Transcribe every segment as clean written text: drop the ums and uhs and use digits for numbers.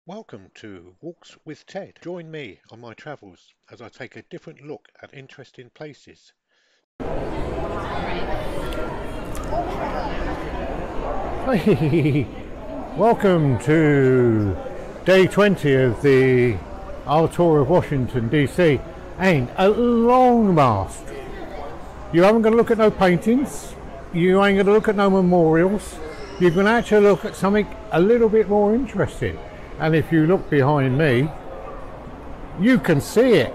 Welcome to Walks with Ted. Join me on my travels as I take a different look at interesting places. Hey, welcome to day 20 of the our tour of Washington DC, and at long last you haven't got to look at no paintings, you ain't going to look at no memorials, you're going to actually look at something a little bit more interesting. And if you look behind me, you can see it.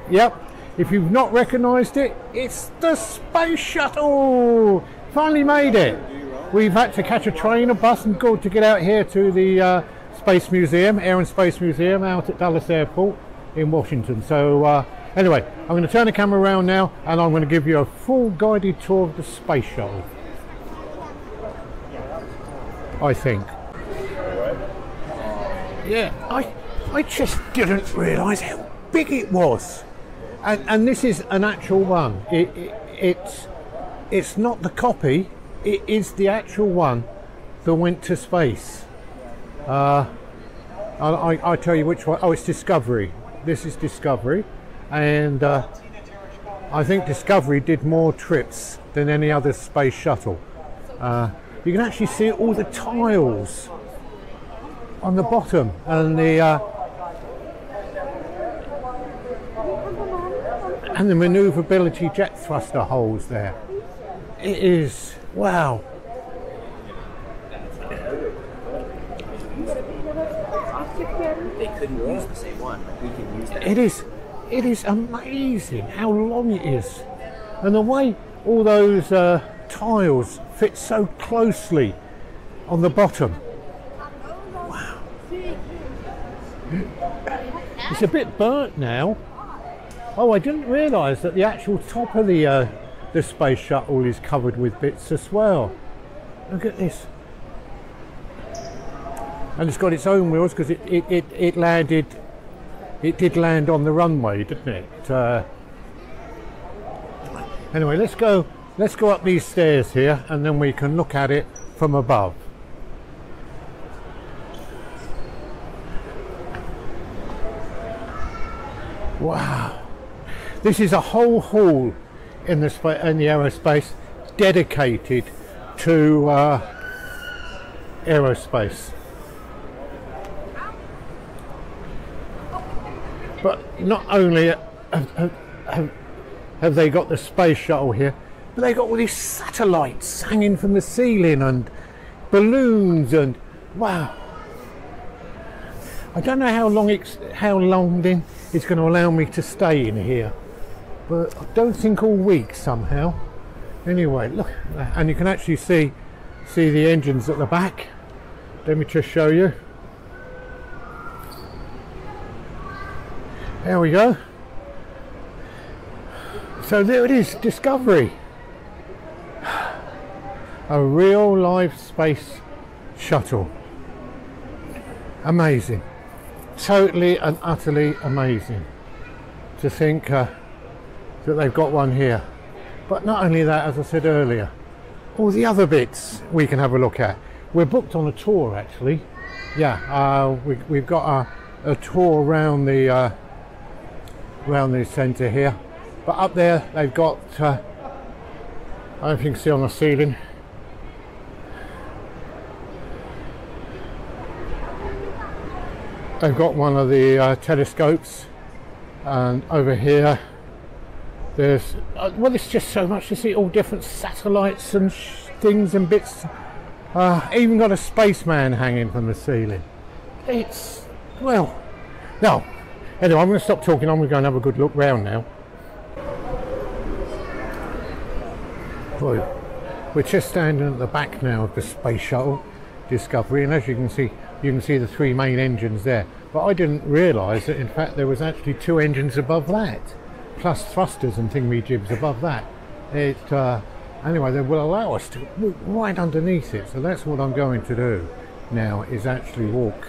Yep, if you've not recognized it, it's the space shuttle. Finally made it. We've had to catch a train, a bus and go to get out here to the Space Museum, Air and Space Museum out at Dulles Airport in Washington. So anyway, I'm going to turn the camera around now and I'm going to give you a full guided tour of the space shuttle, I think. Yeah, I just didn't realise how big it was. And this is an actual one. It's not the copy, it is the actual one that went to space. I tell you which one. Oh, it's Discovery. This is Discovery. And I think Discovery did more trips than any other space shuttle. You can actually see all the tiles on the bottom and the maneuverability jet thruster holes there. It is, wow. They couldn't use the same one, but we can use that. It is amazing how long it is, and the way all those tiles fit so closely on the bottom. It's a bit burnt now. Oh, I didn't realise that the actual top of the space shuttle is covered with bits as well. Look at this. And it's got its own wheels because it landed. It did land on the runway, didn't it? Anyway, let's go up these stairs here, and then we can look at it from above. Wow, this is a whole hall in the aerospace dedicated to aerospace. But not only have they got the space shuttle here, but they got all these satellites hanging from the ceiling and balloons, and wow. I don't know how long then it's going to allow me to stay in here, but I don't think all week somehow. Anyway, look, and you can actually see the engines at the back. Let me just show you. There we go. So there it is, Discovery. A real live space shuttle. Amazing. Totally and utterly amazing to think that they've got one here. But not only that, as I said earlier, all the other bits we can have a look at. We're booked on a tour actually. Yeah, we've got a tour around the centre here. But up there they've got, I don't know if you can see on the ceiling, they've got one of the telescopes, and over here there's well, it's just so much to see, all different satellites and things and bits. Even got a spaceman hanging from the ceiling. It's, well, no. Anyway, I'm going to stop talking. I'm going to go and have a good look round now. Boy, we're just standing at the back now of the space shuttle Discovery, and as you can see the three main engines there. But I didn't realise that in fact there was actually two engines above that, plus thrusters and thingy-jibs above that. Anyway, they will allow us to walk right underneath it, so that's what I'm going to do now, is actually walk.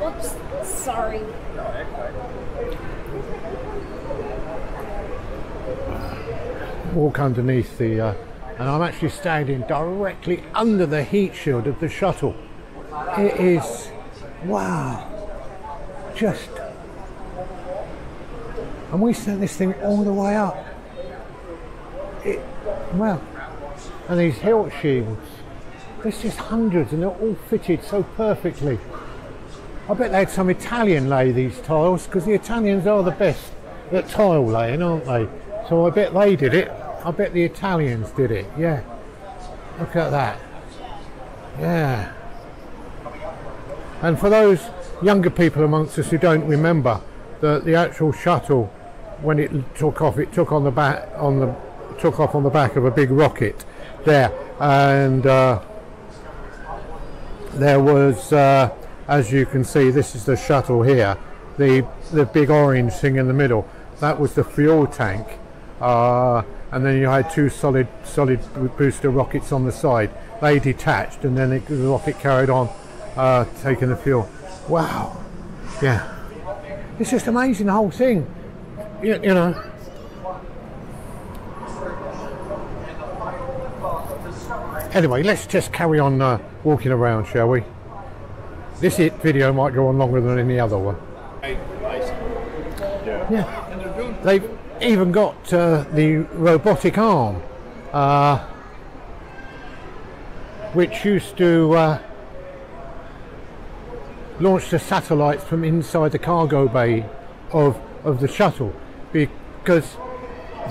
Oops, sorry. Walk underneath the and I'm actually standing directly under the heat shield of the shuttle. It is, wow, just, and we sent this thing all the way up. Well, and these hilt shields, there's just hundreds and they're all fitted so perfectly. I bet they had some Italian lay these tiles, because the Italians are the best at tile laying, aren't they? So I bet they did it. I bet the Italians did it, yeah. Look at that. Yeah. And for those younger people amongst us who don't remember, the actual shuttle, when it took off, it took on the back took off on the back of a big rocket there, and there was, as you can see, this is the shuttle here, the big orange thing in the middle. That was the fuel tank, and then you had two solid booster rockets on the side. They detached, and then the rocket carried on, taking the fuel. Wow, yeah, it's just amazing, the whole thing. You know. Anyway, let's just carry on walking around, shall we? This video might go on longer than any other one. Yeah, they've even got the robotic arm, which used to launch the satellites from inside the cargo bay of the shuttle, because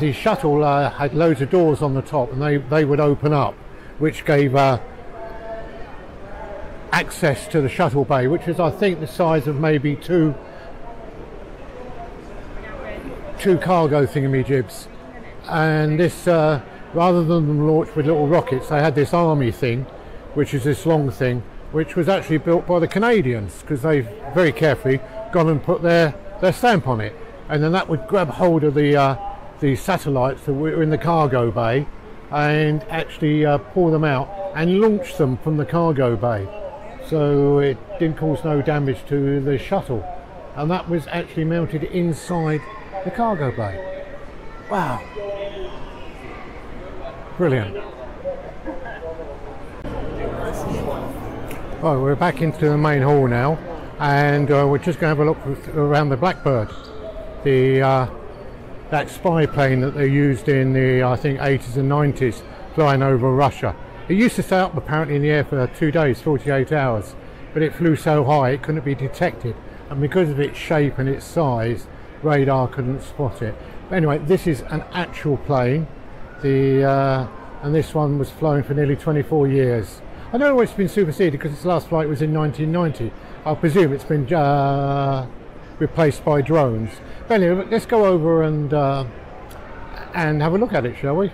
the shuttle had loads of doors on the top, and they would open up, which gave access to the shuttle bay, which is, I think, the size of maybe two cargo thingamajibs. And this, rather than them launch with little rockets, they had this army thing, which is this long thing, which was actually built by the Canadians, because they've very carefully gone and put their stamp on it, and then that would grab hold of the satellites that were in the cargo bay and actually pull them out and launch them from the cargo bay, so it didn't cause no damage to the shuttle. And that was actually mounted inside the cargo bay. Wow, brilliant. Well, we're back into the main hall now, and we're just going to have a look around the Blackbird, that spy plane that they used in the, I think, 80s and 90s, flying over Russia. It used to stay up apparently in the air for 2 days, 48 hours, but it flew so high it couldn't be detected, and because of its shape and its size, radar couldn't spot it. But anyway, this is an actual plane, and this one was flown for nearly 24 years. I know it's been superseded because its last flight was in 1990. I presume it's been replaced by drones. But anyway, let's go over and have a look at it, shall we?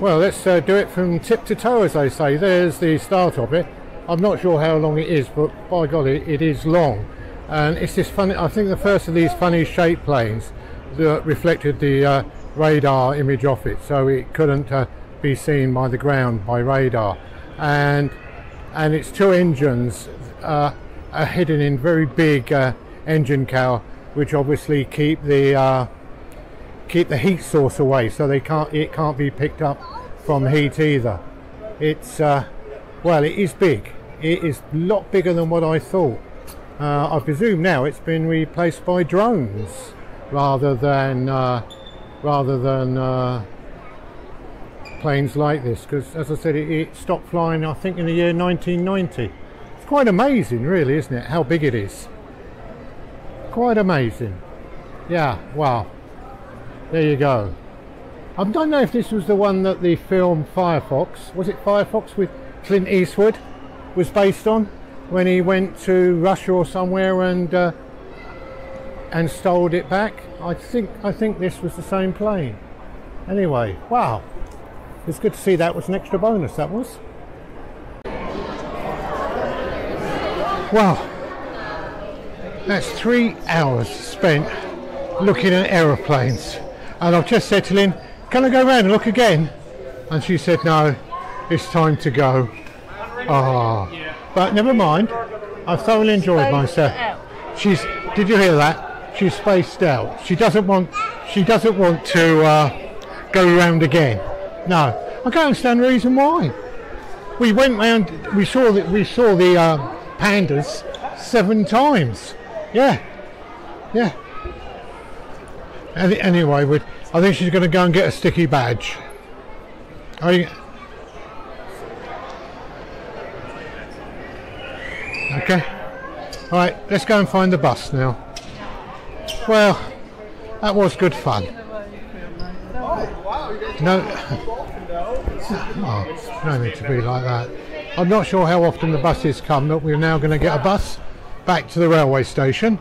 Well, let's do it from tip to toe, as they say. There's the start of it. I'm not sure how long it is, but by golly, it is long. And it's this funny, I think the first of these funny shaped planes that reflected the radar image off it, so it couldn't be seen by the ground by radar. And its two engines are hidden in very big engine cowl, which obviously keep the heat source away, so it can't be picked up from heat either. It's well, it is big. It is a lot bigger than what I thought. I presume now it's been replaced by drones rather than planes like this, because as I said, it stopped flying, I think, in the year 1990. It's quite amazing, really, isn't it, how big it is? Quite amazing. Yeah, wow. There you go. I don't know if this was the one that the film Firefox, was it Firefox with Clint Eastwood, was based on, when he went to Russia or somewhere and stole it back. I think this was the same plane. Anyway, wow. It's good to see. That was an extra bonus, that was. Wow. That's 3 hours spent looking at aeroplanes. And I've just said to Lynn, can I go round and look again? And she said, no, it's time to go. Ah, but never mind. I thoroughly enjoyed myself. Did you hear that? She's spaced out. She doesn't want to go round again. No, I can't understand the reason why. We went round. We saw the pandas 7 times. Yeah, yeah. Anyway, I think she's going to go and get a sticky badge. Are you? Okay. All right. Let's go and find the bus now. Well, that was good fun. No. Oh, no need to be like that. I'm not sure how often the buses come, but we're now going to get a bus back to the railway station,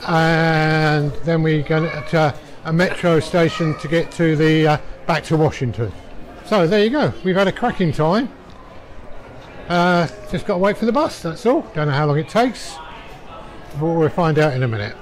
and then we go to a metro station to get to the back to Washington. So there you go. We've had a cracking time. Just got to wait for the bus. That's all. Don't know how long it takes. But we'll find out in a minute.